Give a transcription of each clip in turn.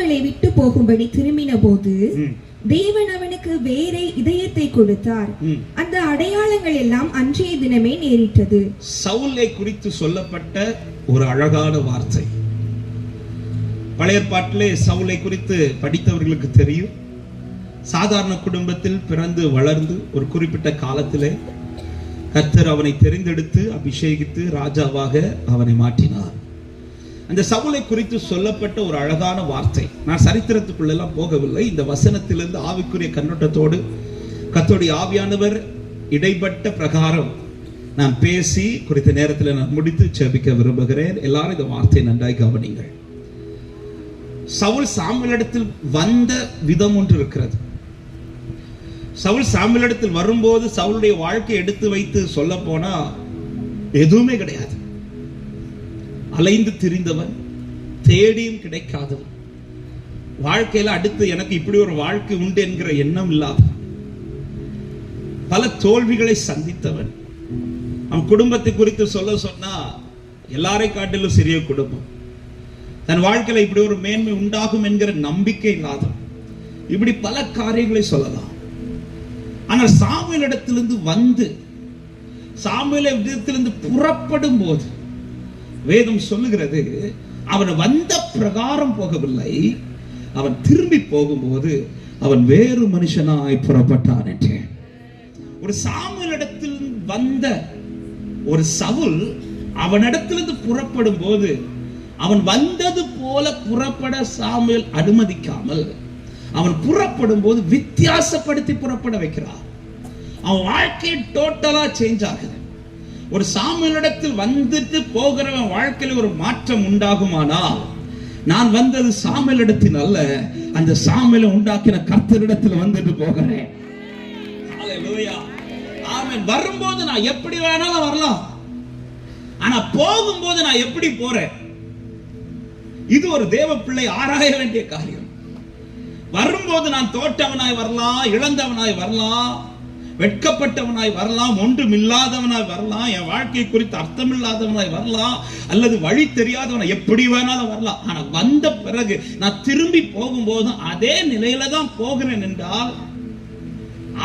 அடையாளங்களை விட்டு போகும்படி திரும்பின போது தேவன் அவனுக்கு வேற இதயத்தை கொடுத்தார். அந்த அடையாளங்கள் எல்லாம் அன்றைய தினமே நேரிட்டது. சவுலை குறித்து சொல்லப்பட்ட ஒரு அழகான வார்த்தை. பழைய ஏற்பாட்டிலே சவுலை குறித்து படித்தவர்களுக்கு தெரியும். சாதாரண குடும்பத்தில் பிறந்து வளர்ந்து ஒரு குறிப்பிட்ட காலத்திலே கர்த்தர் அவனை தெரிந்தெடுத்து அபிஷேகித்து ராஜாவாக அவனை மாற்றினார். அந்த சவுலை குறித்து சொல்லப்பட்ட ஒரு அழகான வார்த்தை. நான் சரித்திரத்துக்குள்ள எல்லாம் போகவில்லை. இந்த வசனத்திலிருந்து ஆவிக்குரிய கண்ணோட்டத்தோடு கர்த்தருடைய ஆவியானவர் இடைப்பட்ட பிரகாரம் நான் பேசி குறித்த நேரத்தில் நான் முடித்து ஜெபிக்க விரும்புகிறேன். எல்லாரும் இந்த வார்த்தையை நன்றாய் கவனிங்கள். சவுல் சாமுவேலிடத்தில் வந்த விதம் ஒன்று இருக்கிறது. சவுல் சாமுவேலிடத்தில் வரும்போது சவுலுடைய வாழ்க்கை எடுத்து வைத்து சொல்ல போனா எதுவுமே கிடையாது. அலைந்து திரிந்தவன், தேடியும் கிடைக்காதவன், வாழ்க்கையில அடுத்து எனக்கு இப்படி ஒரு வாழ்க்கை உண்டு என்கிற எண்ணம் இல்லாதவன், பல தோல்விகளை சந்தித்தவன். அவன் குடும்பத்தை குறித்து சொன்னா எல்லாரை காட்டிலும் சிறிய குடும்பம், தன் வாழ்க்கையில இப்படி ஒரு மேன்மை உண்டாகும் என்கிற நம்பிக்கை இல்லாதவன், இப்படி பல காரியங்களை சொல்லலாம். ஆனால் சாமுவேல் இடத்திலிருந்து வந்து சாமுவேல் இடத்திலிருந்து புறப்படும் போது வேதம் சொல்லுகிறது, அவன் வந்த பிரகாரம் போகவில்லை, அவன் திரும்பி போகும்போது அவன் வேறு மனுஷனாய் புறப்பட்டான் என்று. ஒரு சாமுவேல் இடத்தில் வந்த ஒரு சவுல் அவனிடத்திலிருந்து புறப்படும் போது அவன் வந்தது போல புறப்பட சாமுவேல் அனுமதிக்காமல் அவன் புறப்படும் போது வித்தியாசப்படுத்தி புறப்பட வைக்கிறார். அவன் வாழ்க்கை டோட்டலா சேஞ்ச் ஆகுது. ஒரு சாமுவேலிடத்தில் வந்துட்டு போகிறவன் வாழ்க்கையில ஒரு மாற்றம் உண்டாகுமானால், நான் வந்தது சாமுவேலிடத்தில் அல்ல, அந்த சாமுவேலை உண்டாக்கின கர்த்தரிடத்தில் வந்துட்டு போகிறேன். ஹல்லேலூயா, ஆமென். வரும்போது நான் எப்படி வேணாலும் வரலாம், ஆனா போகும்போது நான் எப்படி போறேன், இது ஒரு தேவ பிள்ளை ஆராய வேண்டிய காரியம். வரும்போது நான் தோற்றவனாய் வரலாம், இழந்தவனாய் வரலாம், வெட்கப்பட்டவனாய் வரலாம், ஒன்றும் இல்லாதவனாய் வரலாம், என் வாழ்க்கை குறித்து அர்த்தம் இல்லாதவனாய் வரலாம், அல்லது வழி தெரியாதவனாய் எப்படி வேணாலும் வரலாம். ஆனா வந்த பிறகு நான் திரும்பி போகும்போதும் அதே நிலையில தான் போகிறேன் என்றால்,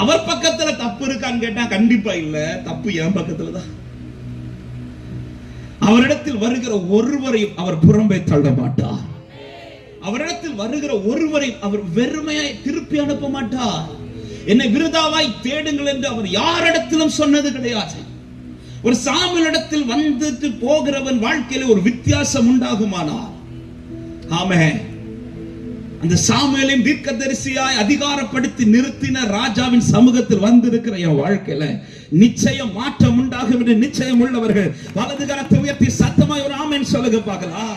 அவர் பக்கத்துல தப்பு இருக்கான்னு கேட்டா கண்டிப்பா இல்ல, தப்பு என் பக்கத்துல தான். அவரிடத்தில் வருகிற ஒருவரையும் அவர் புறம்பே தள்ள மாட்டார். அவரிடத்தில் வருகிற ஒருவரை அவர் வெறுமையாய் திருப்பி அனுப்ப மாட்டார். என்னை விருதாவாய் தேடுங்கள் என்று அவர் யாரிடத்திலும் சொன்னது கிடையாது. ஒரு சாமுவேலிடத்தில் வந்துட்டு போகிறவன் வாழ்க்கையில ஒரு வித்தியாசம் உண்டாகுமானார், ஆமென், அந்த சாமுவேலையும் தீர்க்கதரிசியாய் அதிகாரப்படுத்தி நிறுத்தின ராஜாவின் சமூகத்தில் வந்திருக்கிற என் வாழ்க்கையில நிச்சயம் மாற்றம் உண்டாகும் என்று நிச்சயம் உள்ளவர்கள் வலது கரத்தை உயர்த்தி சத்தமாய் ஒரு ஆமென் சொல்லுங்க பார்க்கலாம்.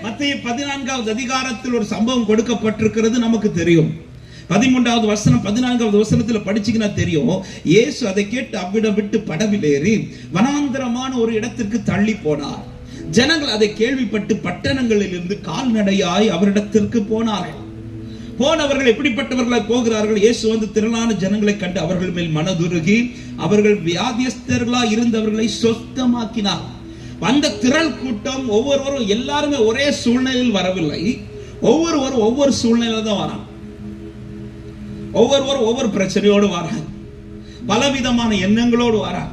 மத்திய 14வது அதிகாரத்தில் ஒரு சம்பவம் கொடுக்கப்பட்டிருக்கிறது, நமக்கு தெரியும். 13வது வசனம் 14வது வசனத்தில் படிச்சீங்கன்னா தெரியும். இயேசு அதை கேட்டு அவ்விடம் விட்டு படவில் ஏறி வனாந்தரமான ஒரு இடத்திற்கு தள்ளி போனார். ஜனங்கள் அதை கேள்விப்பட்டு பட்டணங்களில் இருந்து கால்நடையாய் அவரிடத்திற்கு போனார்கள். போனவர்கள் எப்படிப்பட்டவர்களாய் போகிறார்கள்? இயேசு வந்து திரளான ஜனங்களை கண்டு அவர்கள் மேல் மனதுருகி அவர்கள் வியாதியஸ்தர்களாய் இருந்தவர்களை சொஸ்தமாக்கினார். வந்த திரள் கூட்டம் ஒவ்வொருவரும் எல்லாருமே ஒரே சூழ்நிலையில் வரவில்லை, ஒவ்வொருவரும் ஒவ்வொரு சூழ்நிலையில தான் வராங்க, ஒவ்வொருவரும் ஒவ்வொரு பிரச்சனையோடு வராங்க, பலவிதமான எண்ணங்களோடு வராங்க.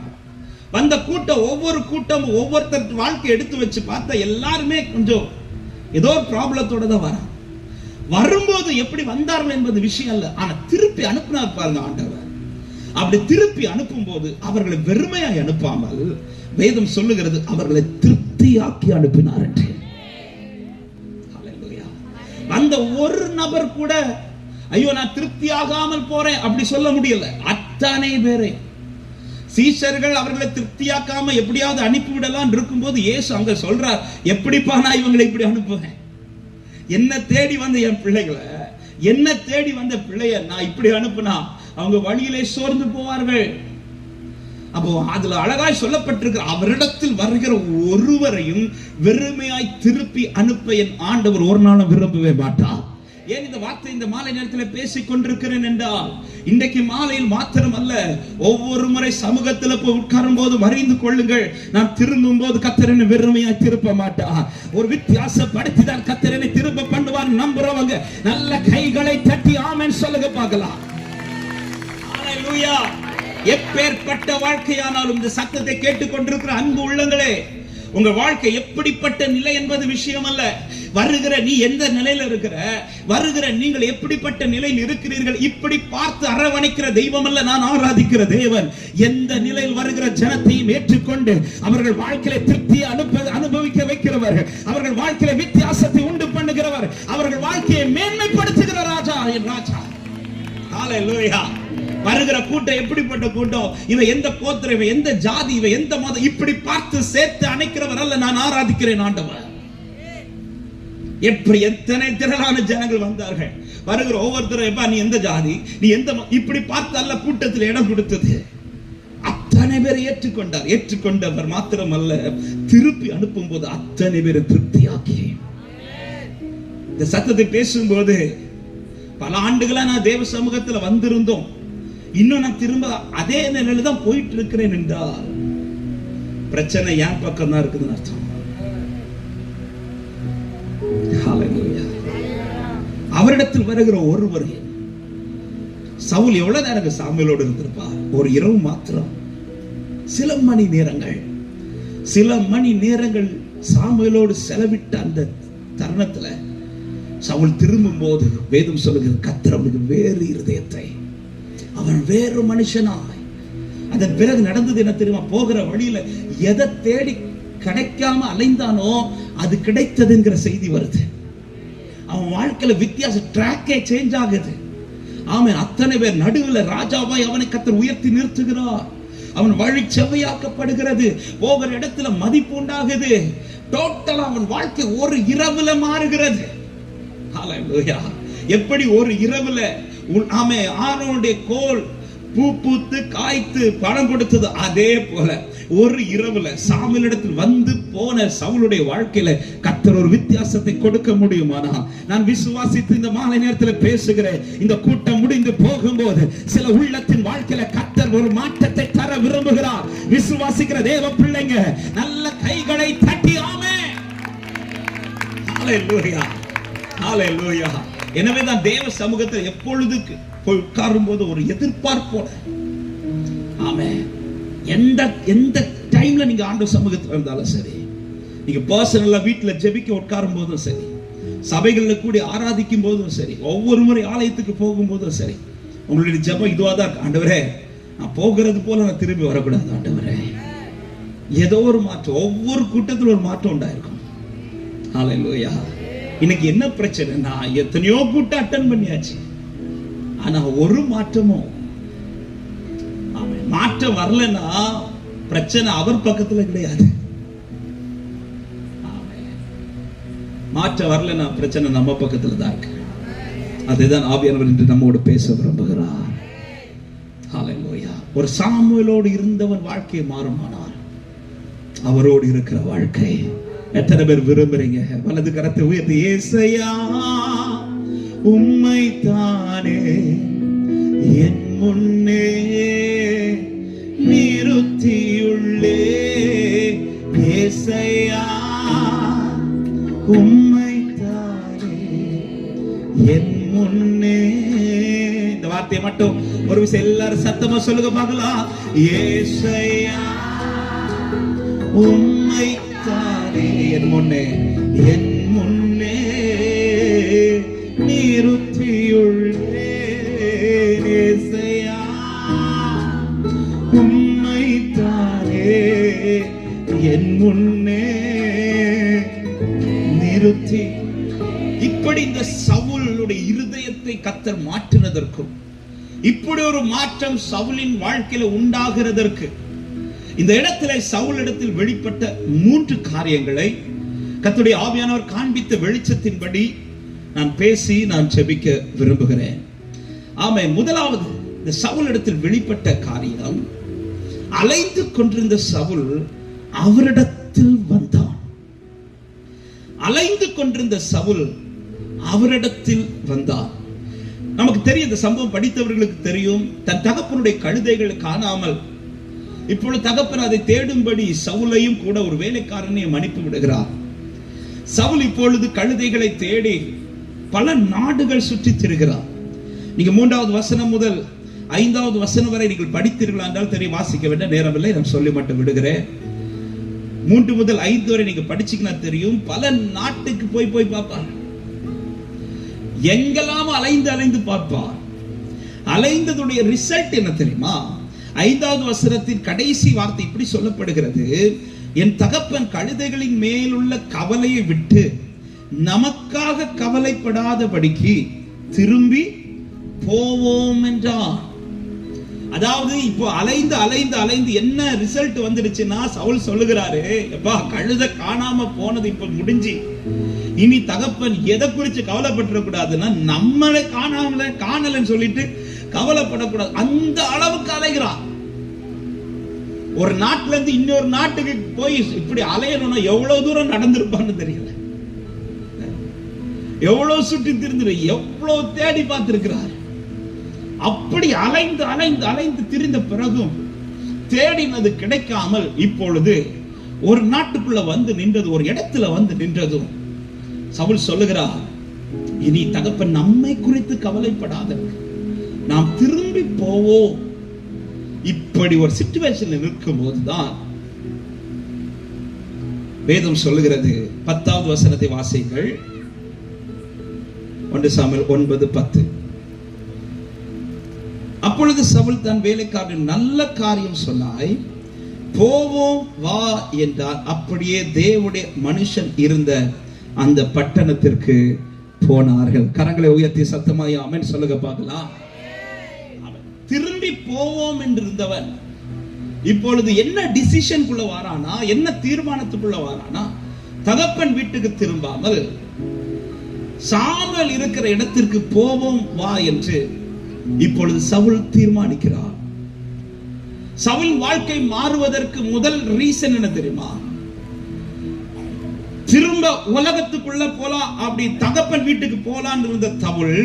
வந்த கூட்டம் ஒவ்வொரு கூட்டமும் ஒவ்வொருத்தர் வாழ்க்கை எடுத்து வச்சு பார்த்தா எல்லாருமே கொஞ்சம் ஏதோ ப்ராப்ளத்தோட தான் வராங்க. வரும்போது எப்படி வந்தார்கள் என்பது விஷயம் அல்ல, ஆனா திருப்பி அனுப்பினார் பாருங்க ஆண்டவர். அப்படி திருப்பி அனுப்பும் போது அவர்களை வெறுமையாய் அனுப்பாமல் வேதம் சொல்லுகிறது அவர்களை திருப்தியாக்கி அனுப்பினார் என்று. ஹல்லேலூயா. அந்த ஒரு நபர் கூட ஐயோ நான் திருப்தியாகாமல் போறேன் அப்படி சொல்ல முடியல. அத்தனை பேரை சீஷர்கள் அவர்களை திருப்தியாக்காம எப்படியாவது அனுப்பிவிடலாம் இருக்கும்போது இயேசு அங்க சொல்றார், எப்படிப்பா நான் இவங்களை இப்படி அனுப்புவேன்? என்ன தேடி வந்த என் பிள்ளைகளை, என்ன தேடி வந்த பிள்ளைய நான் இப்படி அனுப்புனா அவங்க வழியிலே சோர்ந்து போவார்கள். அப்போ அதுல அழகாய் சொல்லப்பட்டிருக்கிற அவரிடத்தில் வருகிற ஒருவரையும் வெறுமையாய் திருப்பி அனுப்ப என் ஆண்டவர் ஒரு நாளும் விரும்பவே மாட்டார். ஏன் இந்த வார்த்தை இந்த மாலை நேரத்தில் பேசிக் கொண்டிருக்கிறேன் என்றால், இன்றைக்கு மாலையில் மாத்திரம் அல்ல, ஒவ்வொரு முறை சமூகத்தில் போய் உட்காரும் போது அறிந்து கொள்ளுங்கள், நான் திரும்பும் போது கர்த்தர் என்னை வெறுமையா திருப்ப மாட்டார். ஒரு வித்தியாசப்படுத்தி தான் கர்த்தர் என்னை திரும்ப பண்ணுவார். நம்புறவங்க நல்ல கைகளை தட்டி ஆமென் சொல்லுங்க பார்க்கலாம். ஹalleluya. எப்பேற்பட்ட வாழ்க்கையானாலும் இந்த சத்தத்தை கேட்டுக்கொண்டிருக்கிற அன்பு உள்ளங்களே, உங்க வாழ்க்கை எப்படிப்பட்ட நிலை என்பது விஷயம் அல்ல. வருகிற நீ எந்த நிலையில இருக்கிற, வருகிற நீங்கள் எப்படிப்பட்ட நிலையில் இருக்கிறீர்கள், இப்படி பார்த்து அரவணைக்கிற தெய்வம் அல்ல நான் ஆராதிக்கிற தேவன். எந்த நிலையில் வருகிற ஜனத்தையும் ஏற்றுக்கொண்டு அவர்கள் வாழ்க்கையில திருப்தியை அனுபவிக்க வைக்கிறவர், அவர்கள் வாழ்க்கையில வித்தியாசத்தை உண்டு பண்ணுகிறவர், அவர்கள் வாழ்க்கையை மேன்மைப்படுத்துகிற ராஜா என் ராஜா. ஹalleluya. வருகிற கூட்டம் எப்படிப்பட்ட கூட்டம், இவன் எந்த கோத்திரம், இவன் எந்த ஜாதி, இவன் எந்த மதம், இப்படி பார்த்து சேர்த்து அணைக்கிறவர் அல்ல நான் ஆராதிக்கிறேன் ஆண்டவர். எப்படி எத்தனை திரளான ஜனங்கள் வந்தார்கள். வருகிற ஒவ்வொருத்தரும் எப்ப நீ எந்த ஜாதி, நீ எந்த, இப்படி பார்த்து அல்ல கூட்டத்தில் இடம் கொடுத்தது. அத்தனை பேர் ஏற்றுக்கொண்டார். ஏற்றுக்கொண்டவர் மாத்திரம் அல்ல, திருப்பி அனுப்பும் போது அத்தனை பேர் திருப்தியாக்கி. இந்த சத்தத்தை பேசும்போது பல ஆண்டுகளா நான் தேவ சமூகத்துல வந்திருந்தோம், இன்னும் நான் திரும்ப அதே நிலையில தான் போயிட்டு இருக்கிறேன் என்றால் பிரச்சனை என் பக்கம் தான் இருக்குதுன்னு அர்த்தம். அவரிடத்தில் வருகிற ஒருவர், சவுல் எவ்வளவு நேரம் சாமுவேலோடு இருந்திருப்பார்? ஒரு இரவு மாத்திரம், சில மணி நேரங்கள் சாமுவேலோடு செலவிட்ட அந்த தருணத்துல சவுல் திரும்பும் போது வேதம் சொல்லுகிறது, கர்த்தர் அவனுக்கு வேறு இருதயத்தை, அவன் வேறு மனுஷனாய். அதன் பிறகு நடந்தது என்ன தெரியுமா? போகிற வழியில எதை தேடி கிடைக்காம அலைந்தானோ அது கிடைத்ததுங்கிற செய்தி வருது. அவன் வாழ்க்கையில வித்தியாசம், ட்ராக்கே சேஞ்ச் ஆகுது. ஆமென். அத்தனை பேர் நடுவில் ராஜாவாய் அவனை கர்த்தர் உயர்த்தி நிறுத்துகிறார். அவன் வழி செவ்வையாக்கப்படுகிறது. போகிற இடத்துல மதிப்பு உண்டாகுது. டோட்டலா அவன் வாழ்க்கை ஒரு இரவுல மாறுகிறது. ஹalleluya. எப்படி ஒரு இரவுல ஆரோனுடைய கோல் பூ பூத்து காய்த்து பழம் கொடுத்தது, அதே போல ஒரு இரவுல சாமுவேலிடத்தில் வந்து போன சவுலுடைய வாழ்க்கையில கர்த்தர் ஒரு வித்தியாசத்தை கொடுக்க முடியுமானா நான் விசுவாசித்து இந்த மாலை நேரத்தில் பேசுகிறேன். இந்த கூட்டம் முடிந்து போகும்போது சில உள்ளத்தின் வாழ்க்கையில கர்த்தர் ஒரு மாற்றத்தை தர விரும்புகிறார். விசுவாசிக்கிற தேவ பிள்ளைங்க நல்ல கைகளை தட்டி ஆமென். ஹalleluya. ஹalleluya. எனவே தான் தேவ சமூகத்தில் எப்பொழுது போய் உட்காரும் போது ஒரு எதிர்பார்ப்போட, ஆமென், எந்த டைம்ல நீங்க ஆண்டவர் சமூகத்தில் இருந்தாலும் சரி, நீங்க பர்சனலா வீட்டுல ஜெபிக்க உட்காரும் போதும் சரி, சபைகள்ல கூடி ஆராதிக்கும் போதும் சரி, ஒவ்வொரு முறை ஆலயத்துக்கு போகும் போதும் சரி, உங்களுடைய ஜெபம் இதுவா தான், ஆண்டவரே நான் போகிறது போல நான் திரும்பி வரக்கூடாது ஆண்டவரே. ஏதோ ஒரு மாற்றம், ஒவ்வொரு கூட்டத்தில் ஒரு மாற்றம் உண்டாயிருக்கும். ஹalleluya. இன்னைக்கு என்ன பிரச்சனைனா, எத்தனையோ கூட்டம் அட்டெண்ட் பண்ணியாச்சு, ஆனா ஒரு மாற்றமும், மாற்றம் வரலன்னா பிரச்சனை அவர் பக்கத்துல கிடையாது. மாற்றம் வரலன்னா பிரச்சனை நம்ம பக்கத்துல தான் இருக்கு. அதுதான் ஆவியானவர் இன்று நம்மோடு பேச விரும்புகிறார். ஹalleluya. ஒரு சாமுவேலோடு இருந்தவன் வாழ்க்கையை மாறுமானார், அவரோடு இருக்கிற வாழ்க்கை எத்தனை பேர் விரும்புறீங்க? வலது கரத்தை உயர்த்தி, ஏசையா உம்மை தானே என் முன்னே நிறுத்தியுள்ளே, ஏசையா உம்மை தானே என் முன்னே. இந்த வார்த்தையை மட்டும் ஒரு விஷயம் எல்லாரும் சத்தமா சொல்லுங்க பார்க்கலாம். ஏசையா உம்மை தானே என் முன்னே, என் முன்னே நிறுத்தியுள்ளே, ஏசையா உம்மை தானே என் முன்னே நிறுத்தி. இப்படி இந்த சவுலுடைய இருதயத்தை கர்த்தர் மாற்றினதற்கும், இப்படி ஒரு மாற்றம் சவுலின் வாழ்க்கையில உண்டாகிறதற்கு, இந்த இடத்துல சவுல் இடத்தில் வெளிப்பட்ட 3 காரியங்களை கர்த்தருடைய ஆவியானவர் காண்பித்த வெளிச்சத்தின்படி நான் பேசி நான் ஜெபிக்க விரும்புகிறேன். ஆமென். முதலாவது, இந்த சவுல் இடத்தில் வெளிப்பட்ட காரியம், அலைந்து கொண்டிருந்த சவுல் அவரிடத்தில் வந்தான். அலைந்து கொண்டிருந்த சவுல் அவரிடத்தில் வந்தார். நமக்கு தெரியும், இந்த சம்பவம் படித்தவர்களுக்கு தெரியும். தன் தகப்பனுடைய கழுதைகள் காணாமல் இப்பொழுது தகப்பன் அதை தேடும்படி சவுலையும் கூட ஒரு வேலைக்காரனையும் அனுப்பி விடுகிறார். சவுல் இப்பொழுது கழுதைகளை தேடி பல நாடுகள் சுற்றி திரிகிறார். நீங்க 3வது வசனம் முதல் 5வது வசனம் வரை நீங்கள் படித்தீர்களா என்றால் தெரியும், வாசிக்க வேண்டிய நேரமில்லை, நான் சொல்லி மட்டும் விடுகிறேன். 3 முதல் 5 வரை நீங்க படிச்சீங்கன்னா தெரியும். பல நாட்டுக்கு போய் பார்ப்பார், எங்கெல்லாம் அலைந்து பார்ப்பார். அலைந்ததுடைய ரிசல்ட் என்ன தெரியுமா? 5வது வசனத்தின் கடைசி வார்த்தை இப்படி சொல்லப்படுகிறது: என் தகப்பன் கழுதைகளின் மேலுள்ள கவலையை விட்டு நமக்காக கவலைப்படாதபடிக்கு திரும்பி போவோம் என்றார். அதாவது இப்போ அலைந்து என்ன ரிசல்ட் வந்துடுச்சுன்னா, சவுல் சொல்லுகிறாரு, எப்பா கழுதை காணாம போனது இப்ப முடிஞ்சு, இனி தகப்பன் எதை குறித்து கவலைப்பட்டுற கூடாதுன்னா, நம்மளை காணலன்னு சொல்லிட்டு கவலைப்படக்கூடாது. அந்த அளவுக்கு அலைகிறான். ஒரு நாட்டுல இருந்து இன்னொரு நாட்டுக்கு போய் இப்படி அலையணும்னா எவ்வளவு தூரம் நடந்திருப்பான்னு தெரியல, எவ்வளவு சுற்றி திரிந்து, எவ்வளவு தேடி பார்த்திருக்கிறார். அப்படி அலைந்து திரிந்த பிறகும் தேடினது கிடைக்காமல் இப்பொழுது ஒரு நாட்டுக்குள்ள வந்து நின்றது, ஒரு இடத்துல வந்து நின்றதும் சவுல் சொல்லுகிறார், இனி தகப்பன் நம்மை குறித்து கவலைப்படாத, நாம் திரும்பி போவோம். இப்படி ஒரு சிச்சுவேஷன்ல நிற்கும் போதுதான் வேதம் சொல்லுகிறது. 10வது வசனத்தை வாசிங்கள். 1 சாமுவேல் 9:10. அப்பொழுது சவுல் தன் வேலைக்காரன், நல்ல காரியம் சொன்னாய், போவோம் வா என்றார். அப்படியே தேவனுடைய மனுஷன் இருந்த அந்த பட்டணத்திற்கு போனார்கள். கரங்களை உயர்த்தி சத்தமாய் ஆமென் சொல்லுங்க பார்க்கலாம். திரும்பி போவோம் என்று இருந்தவன் இப்பொழுது என்ன டிசிஷனுக்குள்ள வாரானா, என்ன தீர்மானத்துக்குள்ள வாரானா? தகப்பன் வீட்டுக்கு திரும்பாமல் சாமுவேல் இருக்கிற இடத்திற்கு போவோம் வா என்று இப்பொழுது சவுல் தீர்மானிக்கிறார். சவுல் வாழ்க்கை மாறுவதற்கு முதல் ரீசன் என்ன தெரியுமா? திரும்ப உலகத்துக்குள்ள போலாம், அப்படி தகப்பன் வீட்டுக்கு போலான்னு இருந்த சவுல்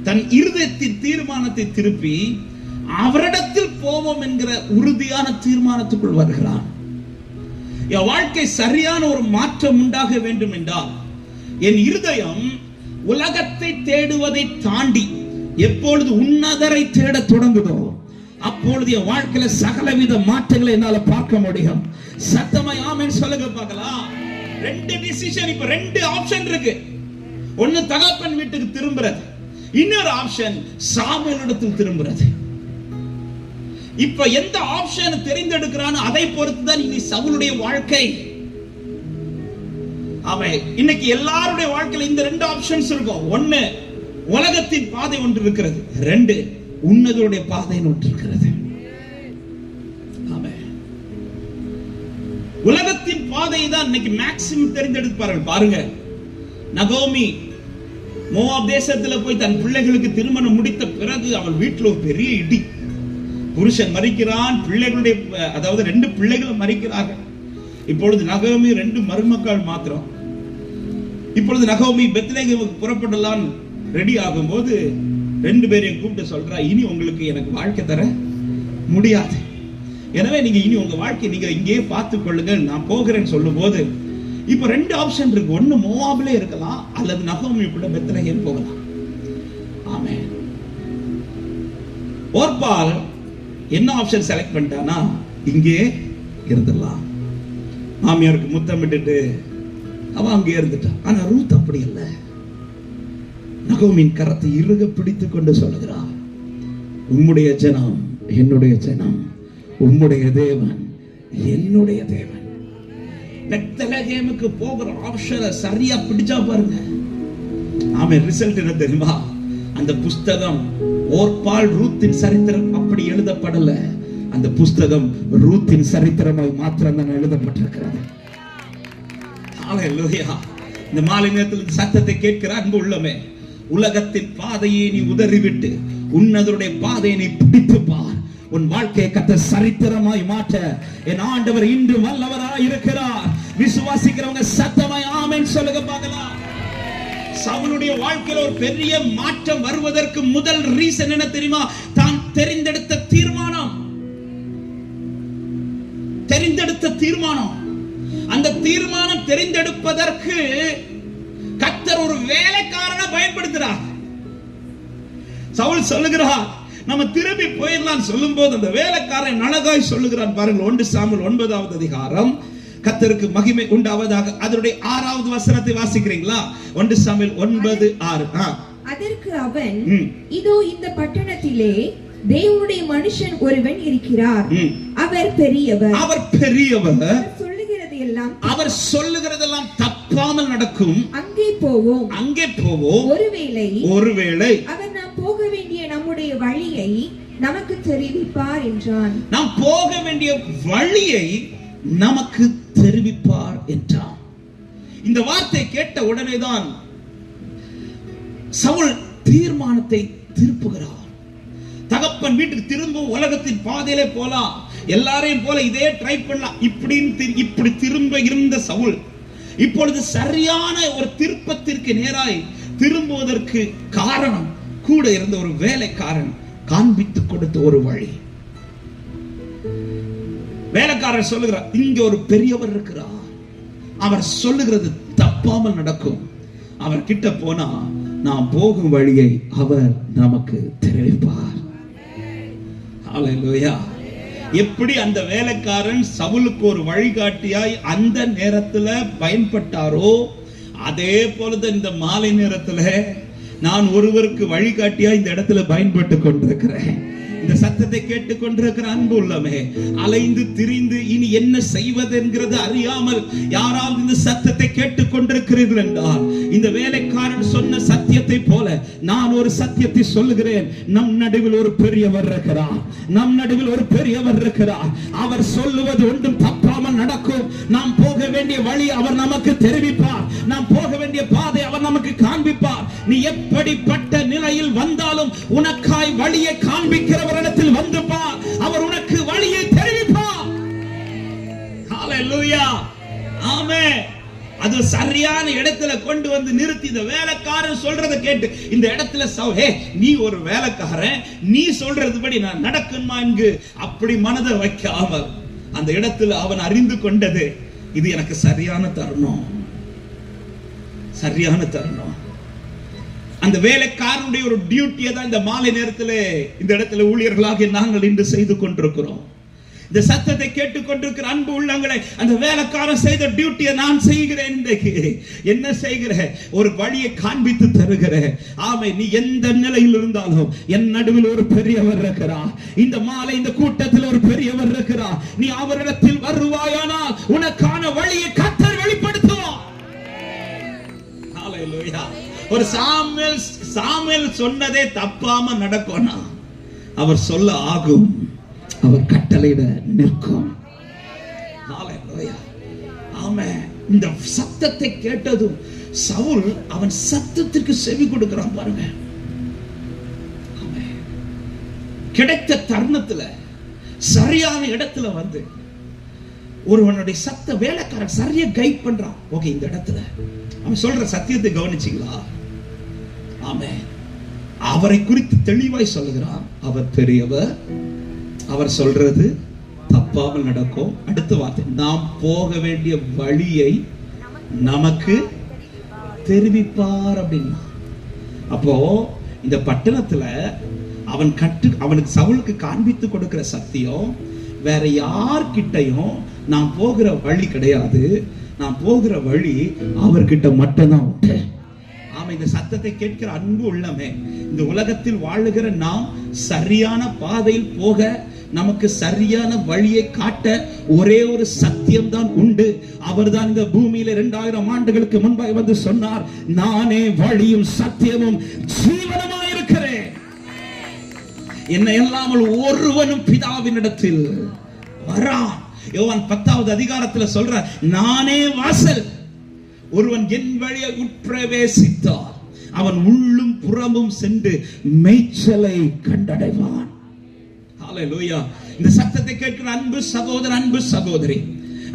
தன் இருதயத்தின் தீர்மானத்தை திருப்பி அவரிடத்தில் போவோம் என்கிற உறுதியான தீர்மானத்துக்குள் வருகிறான். என் வாழ்க்கை சரியான ஒரு மாற்றம் உண்டாக வேண்டும் என்றால் என் இருதயம் உலகத்தை தேடுவதை தாண்டி எப்பொழுது உன்னதரை தேட தொடங்குதோ அப்பொழுது என் வாழ்க்கையில சகலவித மாற்றங்களை என்னால பார்க்க முடியும். சத்தமாய் ஆமென் சொல்லுங்க பார்க்கலாம். 2 டிசிஷன், இப்ப 2 ஆப்ஷன் இருக்கு. ஒன்னு தகப்பன் வீட்டுக்கு திரும்புறது, இன்னொரு ஆப்ஷன் சாமுவேல் இடத்தில் திரும்புறது. இப்ப எந்த ஆப்ஷன் தெரிந்தெடுக்கிறானோ அதை பொறுத்துதான் இனி சவுலுடைய வாழ்க்கை. அவன் இன்னைக்கு எல்லாருடைய வாழ்க்கையில இந்த 2 ஆப்ஷன்ஸ் இருக்கும். ஒன்னு உலகத்தின் பாதை ஒன்று இருக்கிறது, 2 உன்னதருடைய பாதை ஒன்று இருக்கிறது. உலகத்தின் பாதையை தான் இன்னைக்கு மேக்ஸிமம் தெரிந்தெடுப்பார்கள். பாருங்க, நகோமி மோவாப் தேசத்துல போய் தன் பிள்ளைகளுக்கு திருமணம் முடித்த பிறகு அவள் வீட்டுல ஒரு பெரிய இடி. புருஷன் மரிக்கிறான், பிள்ளைகளுடைய அதாவது 2 பிள்ளைகளும் மரிக்கிறார்கள். இப்பொழுது நகோமி 2 மருமக்கள் மாத்திரம். இப்பொழுது நகோமி பெத்லகேமுக்கு புறப்படலாம் ரெடி ஆகும் போது 2 பேரையும் கூப்பிட்டு சொல்றா, இனி உங்களுக்கு எனக்கு வாழ்க்கை தர முடியாது, எனவே நீங்க இனி உங்க வாழ்க்கை நீங்க இங்கே பார்த்துக் கொள்ளுங்க, நான் போகிறேன்னு சொல்லும் போது இப்ப 2 ஆப்ஷன் இருக்கு. ஒன்னு மோவாபிலே இருக்கலாம், அல்லது நகோமி கூட பெத்லகேம் போகலாம். ஆமென். ஓர்பால் என்ன ஆப்ஷன் செலக்ட் பண்ணிட்டானா, இங்கே இருந்துடலாம், மாமியாருக்கு முத்தமிட்டு அவன் அங்கே இருந்துட்டான். ஆனா ரூத் அப்படி இல்ல. நகோமின் கரத்தை இறுக பிடித்துக் கொண்டு சொல்லுகிறார், உம்முடைய ஜனம் என்னுடைய ஜனம், உம்முடைய தேவன் என்னுடைய தேவன். பெத்லகேமுக்கு போகிற ஆப்ஷனை சரியா பிடிச்சா பாருங்க. ஆமென். ரிசல்ட் என்ன தெரியுமா? அந்த புஸ்தகம் ஓர்பால் ரூத்தின் சரித்திரம் அப்படி எழுதப்படல. அந்த புஸ்தகம் ரூத்தின் சரித்திரமாய் மாத்திரம் தான் எழுதப்பட்டிருக்கிறது. ஹல்லேலூயா. இந்த மாலை நேரத்தில் சத்தத்தை கேட்கிற அன்பு உள்ளமே, உலகத்தின் பாதையை நீ உதறிவிட்டு உன்னதருடைய பாதையை நீ பிடித்து பார். உன் வாழ்க்கையை கர்த்தர் சரித்திரமாய் மாற்ற என் ஆண்டவர் இன்று வல்லவராய் இருக்கிறார். விசுவாசிக்கிறவங்க சத்தமாய் ஆமென் சொல்லுங்க பார்க்கலாம். சவுலுடைய வாழ்க்கையில ஒரு பெரிய மாற்றம் வருவதற்கு முதல் ரீசன் என்ன தெரியுமா? தான் தெரிந்தெடுத்த தீர்மானம். அந்த தீர்மானம் தெரிந்தெடுப்பதற்கு கர்த்தர் ஒரு வேலைக்காரனை பயன்படுத்துறார். சவுல் சொல்லுகிறார், நம்ம திரும்பி போயிடலாம் சொல்லும் போது அந்த வேலைக்காரன் அழகாய் சொல்லுகிறான் பாருங்கள். 1 சாமுவேல் 9வது அதிகாரம். கர்த்தருக்கு மகிமை உண்டாவதாக. அதனுடைய 6வது வசனத்தை வாசிக்கிறீங்களா? 1 சாமுவேல் 9:6. அதற்கு அவன், இதோ இந்த பட்டணத்திலே தேவனுடைய மனுஷன் ஒருவன் இருக்கிறார், அவர் பெரியவர், அவர் சொல்லுகிறதெல்லாம் தப்பாமல் நடக்கும், அங்கே போவோம், ஒருவேளை அவர் நாம் போக வேண்டிய நம்முடைய வழியை நமக்கு தெரிவிப்பார் என்றான். நாம் போக வேண்டிய வழியை நமக்கு தெரிவிப்பார் என்றான். இந்த வார்த்தை கேட்ட உடனேதான் சவுல் தீர்மானத்தை திருப்புகிறார். தகப்பன் வீட்டுக்கு திரும்ப உலகத்தின் பாதையிலே போலாம், எல்லாரையும் போல இதே ட்ரை பண்ணலாம் இப்படி திரும்ப இருந்த சவுல் இப்பொழுது சரியான ஒரு திருப்பத்திற்கு நேராய் திரும்புவதற்கு காரணம் கூட இருந்த ஒரு வேலைக்காரன் காண்பித்துக் கொடுத்த ஒரு வழி. வேலைக்காரர் சொல்லுகிறார், இங்க ஒரு பெரியவர் இருக்கிறார், அவர் சொல்லுகிறது தப்பாமல் நடக்கும், அவர் கிட்ட போனா நாம் போகும் வழியை அவர் நமக்கு தெரிவிப்பார். ஹல்லேலூயா. எப்படி அந்த வேலைக்காரன் சவுலுக்கு ஒரு வழிகாட்டியாய் அந்த நேரத்துல பயன்பட்டாரோ, அதே போலதான் இந்த மாலை நேரத்துல நான் ஒருவருக்கு வழிகாட்டியா இந்த இடத்துல பயன்பட்டு கொண்டிருக்கிறேன். இந்த சத்தத்தை கேட்டுக் கொண்டிருக்கிற அன்பு உள்ளமே, அலைந்து திரிந்து இனி என்ன செய்வது என்கிறது அறியாமல் யாராவது இந்த சத்தத்தை கேட்டுக் கொண்டிருக்கிறீர்கள் என்றால், இந்த வேலைக்காரன் சொன்ன சத்தியத்தை போல நான் ஒரு சத்தியத்தை சொல்லுகிறேன். நம் நடுவில் ஒரு பெரியவர் இருக்கிறார், அவர் சொல்லுவது ஒன்றும் தப்பாமல் நடக்கும். நாம் போக வேண்டிய வழி அவர் நமக்கு தெரிவிப்பார், நாம் போக வேண்டிய பாதை அவர் நமக்கு காண்பிப்பார். நீ எப்படிப்பட்ட நிலையில் வந்தாலும் உனக்காய் வழியை காண்பிக்கிறவர் இடத்தில் வந்து பார், அவர் உனக்கு வழியை தெரிவிப்பார். ஹல்லேலூயா, ஆமென். அது சரியான இடத்துல கொண்டு வந்து நிறுத்தி இந்த வேலைக்காரன் சொல்றதை கேட்டு இந்த இடத்துல நீ ஒரு வேலைக்காரன், நீ சொல்றதுபடி நான் நடக்கணுமா என்று அப்படி மனதை வைக்காமல் அந்த இடத்துல அவன் அறிந்து கொண்டது, இது எனக்கு சரியான தருணம். அந்த வேலைக்காரனுடைய ஒரு டியூட்டியை தான் இந்த மாலை நேரத்தில் இந்த இடத்துல ஊழியர்களாக நாங்கள் இன்று செய்து கொண்டிருக்கிறோம். இந்த சத்தத்தை கேட்டுக் கொண்டிருக்கிற அன்பு உள்ளங்களை, அந்த வேலைக்காரன் செய்த டியூட்டியை நான் செய்கிறேன். இன்றைக்கு என்ன செய்கிறேன்? ஒரு வழியை காண்பித்து தருகிறேன். ஆமை, நீ எந்த நிலையில் இருந்தாலும் என் நடுவில் ஒரு பெரியவர் இருக்கிறார். இந்த மாலை இந்த கூட்டத்தில் ஒரு பெரியவர் இருக்கிறார். நீ அவரிடத்தில் வருவாயானால் உனக்கான வழியை கர்த்தர் வெளிப்படுத்துவார். ஹல்லேலூயா. ஒரு சாமுவேல் சொன்னதே தப்பாம நடக்கும்னா அவர் சொல்ல ஆகும், அவர் கட்டளையிட நிற்கும். ஹல்லேலூயா, ஆமென். இந்த சத்தத்தை கேட்டதும் சவுல் அவன் சத்தத்திற்கு செவி கொடுக்கிறான் பாருங்க. ஆமென். கிடைத்த தருணத்துல சரியான இடத்துல வந்து ஒருவனுடைய சத்த வேலைக்காரன் சரியா கைட் பண்றான். ஓகே, இந்த இடத்துல அவன் சொல்ற சத்தியத்தை கவனிச்சீங்களா? ஆமென். அவரை குறித்து தெளிவாய் சொல்லுகிறான், அவர் பெரியவர், அவர் சொல்றது தப்பாமல் நடக்கும். அடுத்த வார்த்தை, நாம் போக வேண்டிய வழியை நமக்கு தெரிவிப்பார் அப்படின்னா. அப்போ இந்த பட்டணத்துல அவனுக்கு சவுலுக்கு காண்பித்து கொடுக்கிற சத்தியம் வேற யார்கிட்டையும் நான் போகிற வழி கிடையாது. நான் போகிற வழி அவர்கிட்ட மட்டும்தான் உண்டு. ஆமா, இந்த சத்தத்தை கேட்கிற அன்பு உள்ளமே, இந்த உலகத்தில் வாழுகிற நாம் சரியான பாதையில் போக, நமக்கு சரியான வழியை காட்ட ஒரே ஒரு சத்தியம் தான் உண்டு. அவர்தான் இந்த பூமியில 2000 ஆண்டுகளுக்கு முன்பாக வந்து சொன்னார், நானே வழியும் சத்தியமும் ஜீவனுமாய் இருக்கிறேன், என்னை இல்லாமல் ஒருவனும் பிதாவினிடத்தில் வரான். யோவான் 10வது அதிகாரத்துல சொல்ற, நானே வாசல், ஒருவன் என் வழியை உட்பிரவேசித்தார் அவன் உள்ளும் புறமும் சென்று மேய்ச்சலை கண்டடைவான். ஹல்லேலூயா. இந்த சத்தத்தை கேட்கிற அன்பு சகோதரன், அன்பு சகோதரி,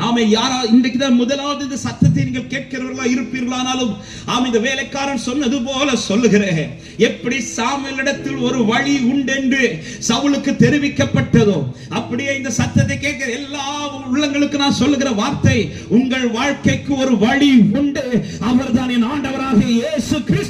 ஆமை யாரா இன்றைக்கு தான் முதலாவது இந்த சத்தத்தை நீங்கள் கேட்கிறவர்களா இருப்பீர்களானாலும் ஆமை இந்த வேலைக்காரன் சொன்னது போல சொல்லுகிறேன், எப்படி சாமுவேலிடத்தில் ஒரு வழி உண்டென்று சவுலுக்கு தெரிவிக்கப்பட்டதோ அப்படியே இந்த சத்தத்தை கேட்கிற எல்லா உள்ளங்களுக்கு நான் சொல்லுகிற வார்த்தை, உங்கள் வாழ்க்கைக்கு ஒரு வழி உண்டு. அவர்தான் என் ஆண்டவராகிய இயேசு கிறிஸ்து.